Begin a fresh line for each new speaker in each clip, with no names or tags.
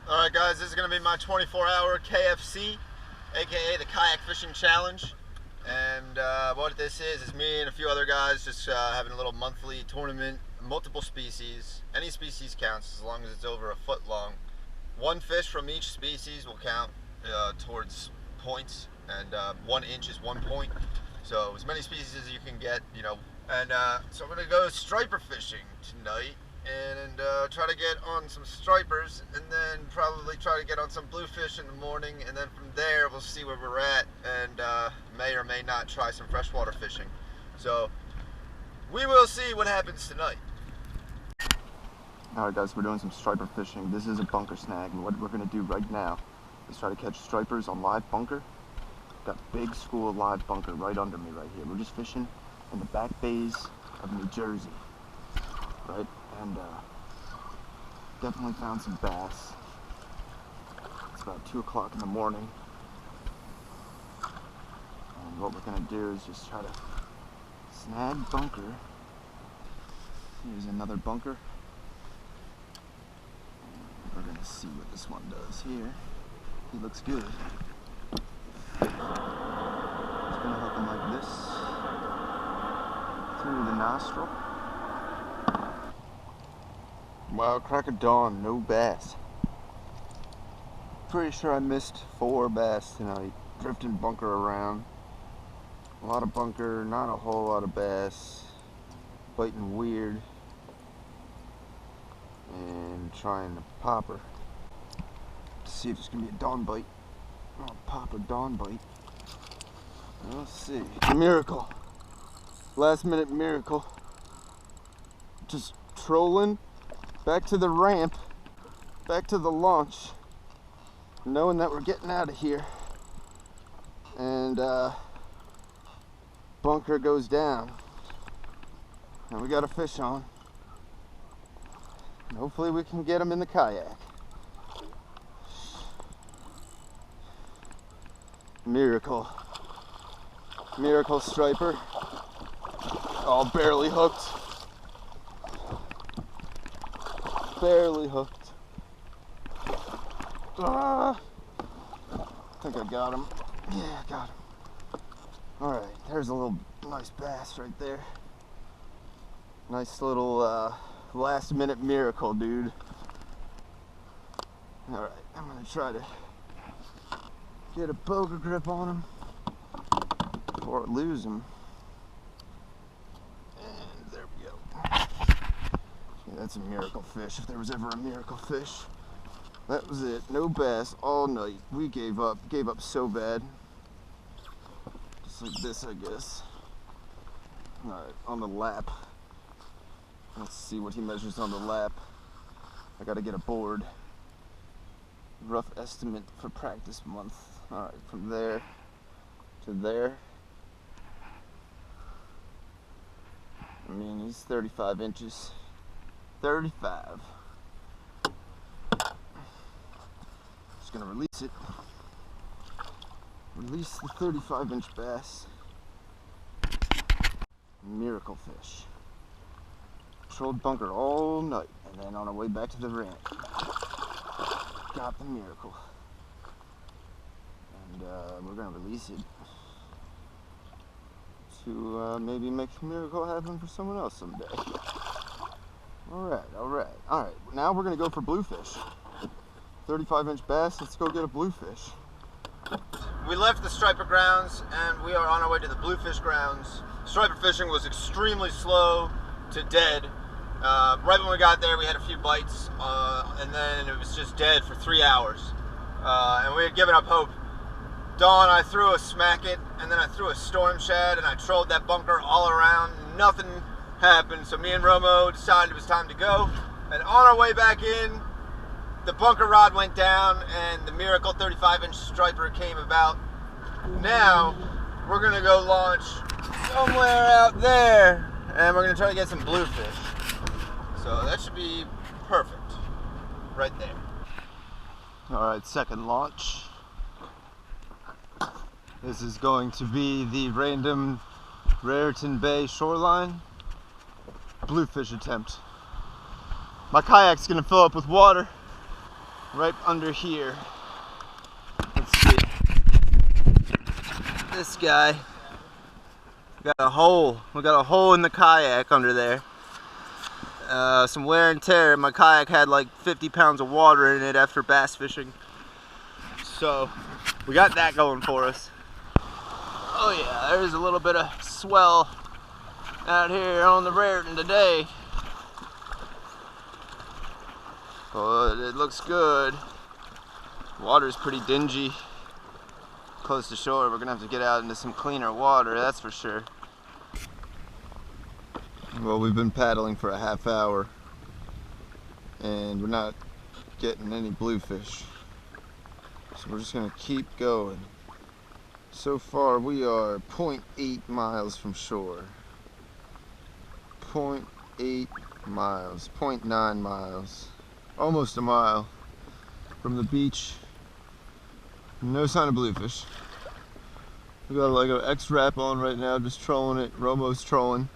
Alright guys, this is going to be my 24-hour KFC, aka the Kayak Fishing Challenge. And what this is me and a few other guys just having a little monthly tournament, multiple species. Any species counts as long as it's over a foot long. One fish from each species will count towards points, and 1 inch is 1 point. So as many species as you can get, you know. And so I'm going to go striper fishing tonight. And try to get on some stripers, and then probably try to get on some bluefish in the morning, and then from there we'll see where we're at, and may or may not try some freshwater fishing. So we will see what happens tonight.
Alright guys, we're doing some striper fishing. This is a bunker snag, and what we're going to do right now is try to catch stripers on live bunker. Got a big school of live bunker right under me right here. We're just fishing in the back bays of New Jersey, right? And definitely found some bass. It's about 2 o'clock in the morning, and what we're going to do is just try to snag bunker. Here's another bunker. And we're going to see what this one does here. He looks good. Just going to hook him like this through the nostril. Wow, crack of dawn, no bass. Pretty sure I missed 4 bass tonight. Drifting bunker around. A lot of bunker, not a whole lot of bass. Biting weird. And trying to pop her. To see if it's gonna be a dawn bite. Oh, pop a dawn bite. Let's see. Miracle. Last minute miracle. Just trolling. Back to the ramp, back to the launch, knowing that we're getting out of here, and bunker goes down, and we got a fish on, and hopefully we can get him in the kayak. Miracle striper, all barely hooked. Barely hooked. I think I got him. Yeah, I got him. Alright, there's a little nice bass right there. Nice little last minute miracle, dude. Alright, I'm gonna try to get a boga grip on him before I lose him. And there we go. Yeah, that's a miracle fish, if there was ever a miracle fish. That was it. No bass all night. We gave up so bad. Just like this, I guess. Alright, on the lap. Let's see what he measures on the lap. I gotta get a board. Rough estimate for practice month. Alright, from there to there. I mean, he's 35 inches. 35. Just gonna release it. Release the 35-inch bass. Miracle fish. Trolled bunker all night, and then on our way back to the ramp, got the miracle. And we're gonna release it to maybe make a miracle happen for someone else someday. Alright. Now we're gonna go for bluefish. 35-inch bass, let's go get a bluefish.
We left the striper grounds and we are on our way to the bluefish grounds. Striper fishing was extremely slow to dead. Right when we got there, we had a few bites, and then it was just dead for 3 hours. And we had given up hope. Dawn, I threw a smack it, and then I threw a storm shad, and I trolled that bunker all around. Nothing happened, so me and Romo decided it was time to go. And on our way back in, the bunker rod went down, and the miracle 35-inch striper came about. Now, we're gonna go launch somewhere out there, and we're gonna try to get some bluefish. So that should be perfect, right there.
Alright, second launch. This is going to be the random Raritan Bay shoreline bluefish attempt. My kayak's gonna fill up with water. right under here. Let's see. This guy. We got a hole. We got a hole in the kayak under there. Some wear and tear. My kayak had like 50 pounds of water in it after bass fishing. So we got that going for us. Oh yeah, there's a little bit of swell out here on the Raritan today. But it looks good. Water's pretty dingy. Close to shore, we're gonna have to get out into some cleaner water, that's for sure. Well, we've been paddling for a half hour and we're not getting any bluefish. So we're just gonna keep going. So far we are 0.8 miles from shore. 0.8 miles, 0.9 miles. Almost a mile from the beach. No sign of bluefish. We got like an X wrap on right now, just trolling it. Romo's trolling.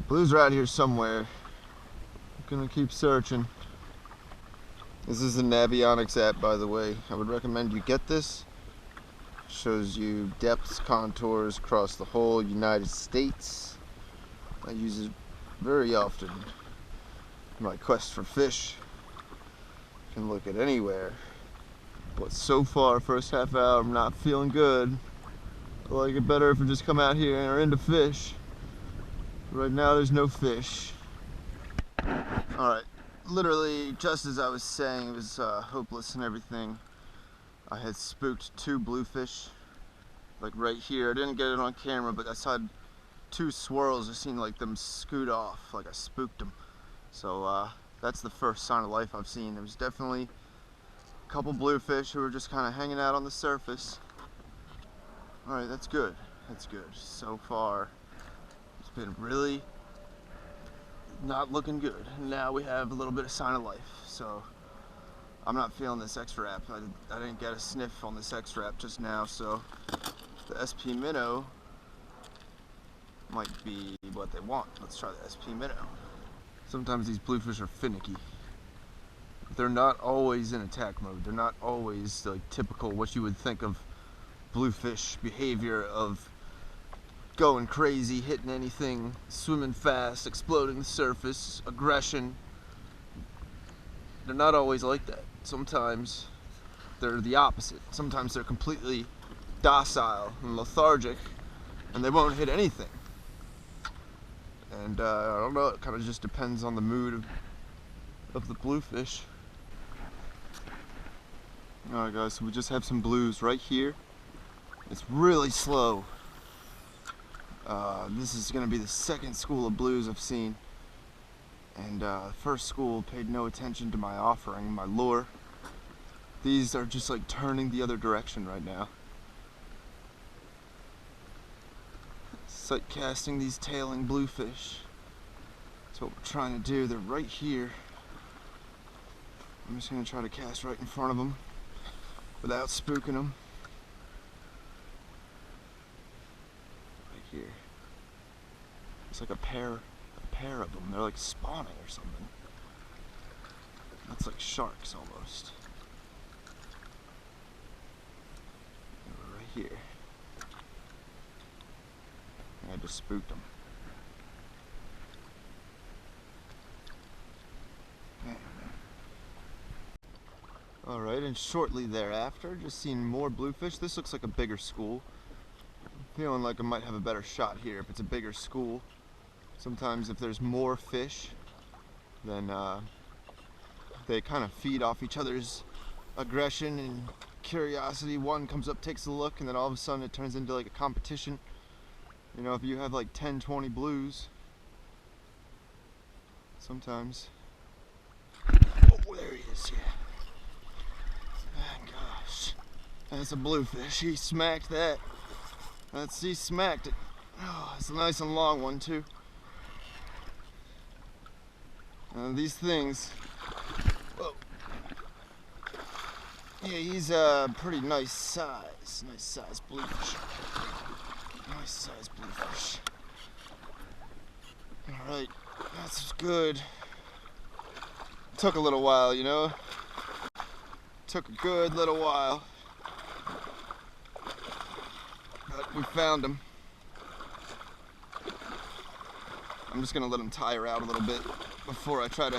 Blues are out here somewhere. I'm gonna keep searching. This is the Navionics app, by the way. I would recommend you get this. Shows you depths, contours across the whole United States. I use it very often in my quest for fish. You can look at anywhere. But so far, first half hour, I'm not feeling good. I like it better if we just come out here and are into fish. Right now, there's no fish. Alright, literally, just as I was saying, it was hopeless and everything. I had spooked 2 bluefish, like right here. I didn't get it on camera, but I saw 2 swirls. I seen like them scoot off, like I spooked them. So that's the first sign of life I've seen. There was definitely a couple bluefish who were just kind of hanging out on the surface. Alright, that's good. That's good. So far, it's been really not looking good. Now we have a little bit of sign of life. So I'm not feeling this X wrap. I didn't get a sniff on this X wrap just now, so the SP minnow might be what they want. Let's try the SP minnow. Sometimes these bluefish are finicky. They're not always in attack mode. They're not always like typical what you would think of bluefish behavior of going crazy, hitting anything, swimming fast, exploding the surface, aggression. They're not always like that. Sometimes they're the opposite. Sometimes they're completely docile and lethargic and they won't hit anything. And I don't know, it kind of just depends on the mood of the bluefish. Alright guys, so we just have some blues right here. It's really slow. This is going to be the second school of blues I've seen. And the first school paid no attention to my offering, my lure. These are just like turning the other direction right now. Sight casting these tailing bluefish. That's what we're trying to do. They're right here. I'm just going to try to cast right in front of them without spooking them. Right here. It's like a pair of them. They're like spawning or something. That's like sharks almost. They're right here. I just spooked them. Alright, and shortly thereafter, just seen more bluefish. This looks like a bigger school. I'm feeling like I might have a better shot here if it's a bigger school. Sometimes if there's more fish, then they kind of feed off each other's aggression and curiosity. One comes up, takes a look, and then all of a sudden it turns into like a competition. You know, if you have like 10, 20 blues, sometimes. Oh, there he is, yeah. Oh, gosh. That's a bluefish. He smacked that. He smacked it. Oh, it's a nice and long one, too. These things. Whoa. Yeah, he's a pretty nice size. Nice size bluefish. Nice size bluefish. Alright, that's good. Took a little while, you know. Took a good little while, but we found him. I'm just gonna let him tire out a little bit before I try to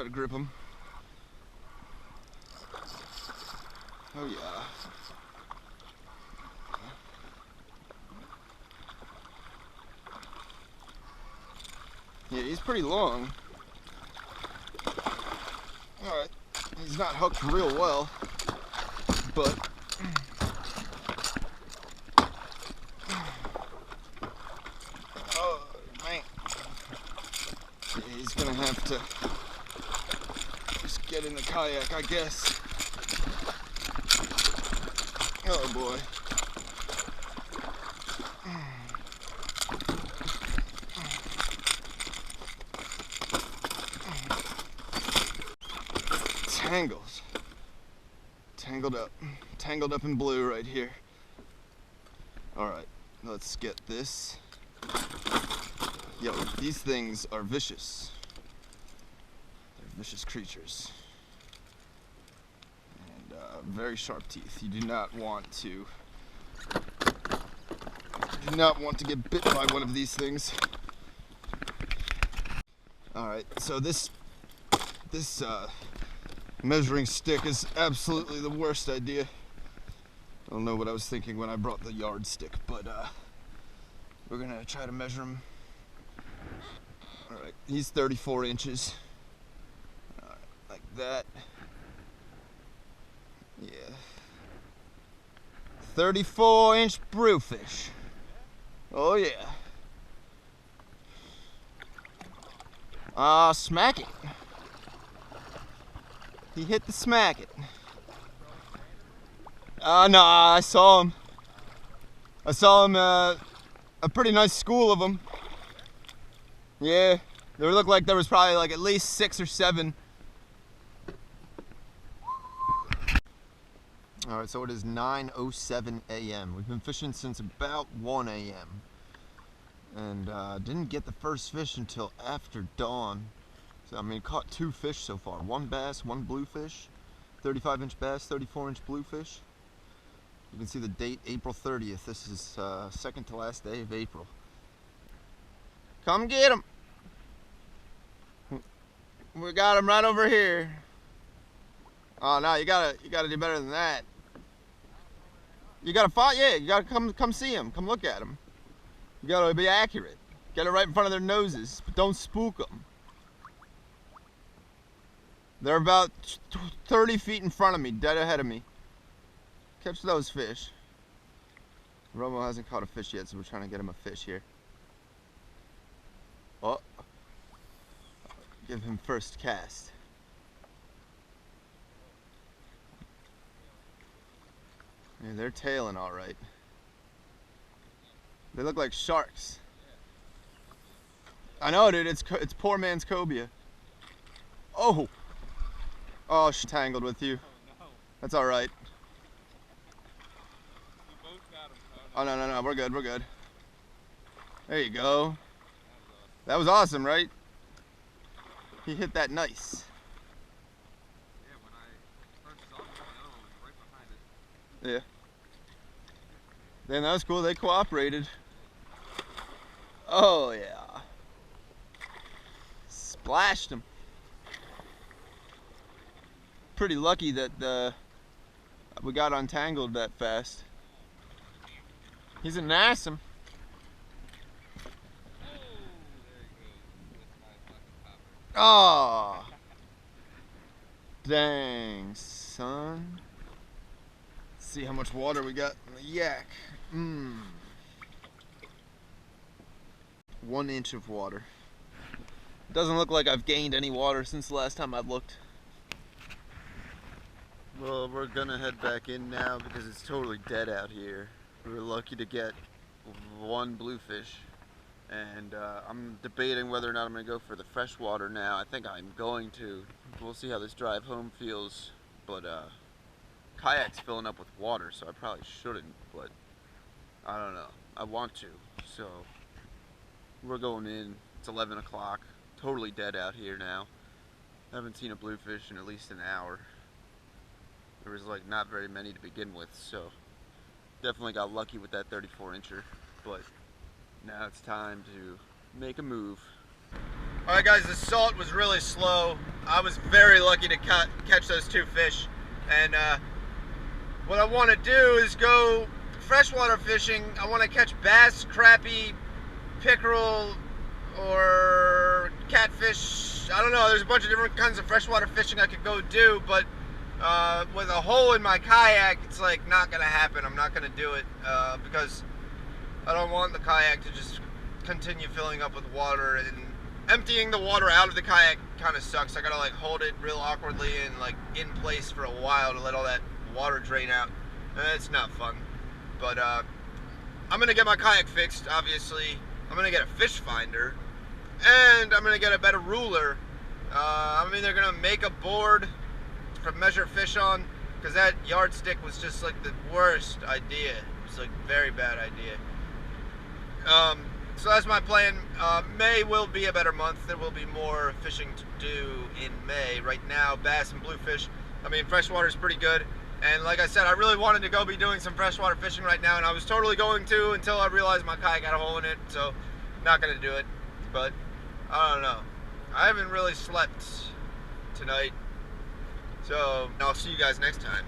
grip him. Oh yeah. Yeah, he's pretty long. Alright, he's not hooked real well, but oh man. Yeah, he's gonna have to just get in the kayak, I guess. Oh boy. Tangled up in blue right here. All right, let's get this. Yo, these things are vicious. They're vicious creatures. And very sharp teeth. You do not want to get bit by one of these things. All right, so this measuring stick is absolutely the worst idea. I don't know what I was thinking when I brought the yardstick, but we're gonna try to measure him. All right, he's 34 inches. All right, like that. Yeah. 34-inch Bluefish. Oh yeah. Smack it. He hit the smack it. No, I saw him. A pretty nice school of them. Yeah, there looked like there was probably like at least 6 or 7. All right, so it is 9:07 a.m. We've been fishing since about 1 a.m. and didn't get the first fish until after dawn. So I mean, caught 2 fish so far. 1 bass, 1 bluefish. 35-inch bass, 34-inch bluefish. You can see the date, April 30th. This is second to last day of April. Come get him. We got him right over here. Oh no, you gotta do better than that. You gotta find, yeah, you gotta come see him. Come look at him. You gotta be accurate. Get it right in front of their noses, but don't spook them. They're about 30 feet in front of me, dead ahead of me. Catch those fish. Romo hasn't caught a fish yet, so we're trying to get him a fish here. Oh. Give him first cast. Yeah, they're tailing all right. They look like sharks. I know, dude. It's poor man's cobia. Oh. Oh, she tangled with you. That's all right. Oh no, we're good. There you go. That was awesome, right? He hit that nice.
Yeah, when I first saw it, the other one was right behind it.
Yeah. Then that was cool. They cooperated. Oh yeah. Splashed him. Pretty lucky that we got untangled that fast. He's a Nassam. Oh, dang, son. Let's see how much water we got in the yak. 1 inch of water. Doesn't look like I've gained any water since the last time I've looked.
Well, we're gonna head back in now because it's totally dead out here. We were lucky to get 1 bluefish, and I'm debating whether or not I'm gonna go for the freshwater now. I think I'm going to. We'll see how this drive home feels, but kayak's filling up with water, so I probably shouldn't, but I don't know. I want to, so we're going in. It's 11 o'clock. Totally dead out here now. I haven't seen a bluefish in at least an hour. There was like not very many to begin with, so definitely got lucky with that 34-incher, but now it's time to make a move. Alright guys, the salt was really slow. I was very lucky to catch those 2 fish, and what I want to do is go freshwater fishing. I want to catch bass, crappie, pickerel, or catfish. I don't know, there's a bunch of different kinds of freshwater fishing I could go do, but with a hole in my kayak, it's like not gonna happen. I'm not gonna do it because I don't want the kayak to just continue filling up with water, and emptying the water out of the kayak kind of sucks. I gotta like hold it real awkwardly and like in place for a while to let all that water drain out. It's not fun, but I'm gonna get my kayak fixed, obviously. I'm gonna get a fish finder, and I'm gonna get a better ruler. I'm either gonna make a board to measure fish on, because that yardstick was just like the worst idea. It's like very bad idea. So that's my plan. May will be a better month. There will be more fishing to do in May. Right now, bass and bluefish, I mean, freshwater is pretty good. And like I said, I really wanted to go be doing some freshwater fishing right now, and I was totally going to until I realized my kayak had a hole in it, so not gonna do it. But I don't know. I haven't really slept tonight, so I'll see you guys next time.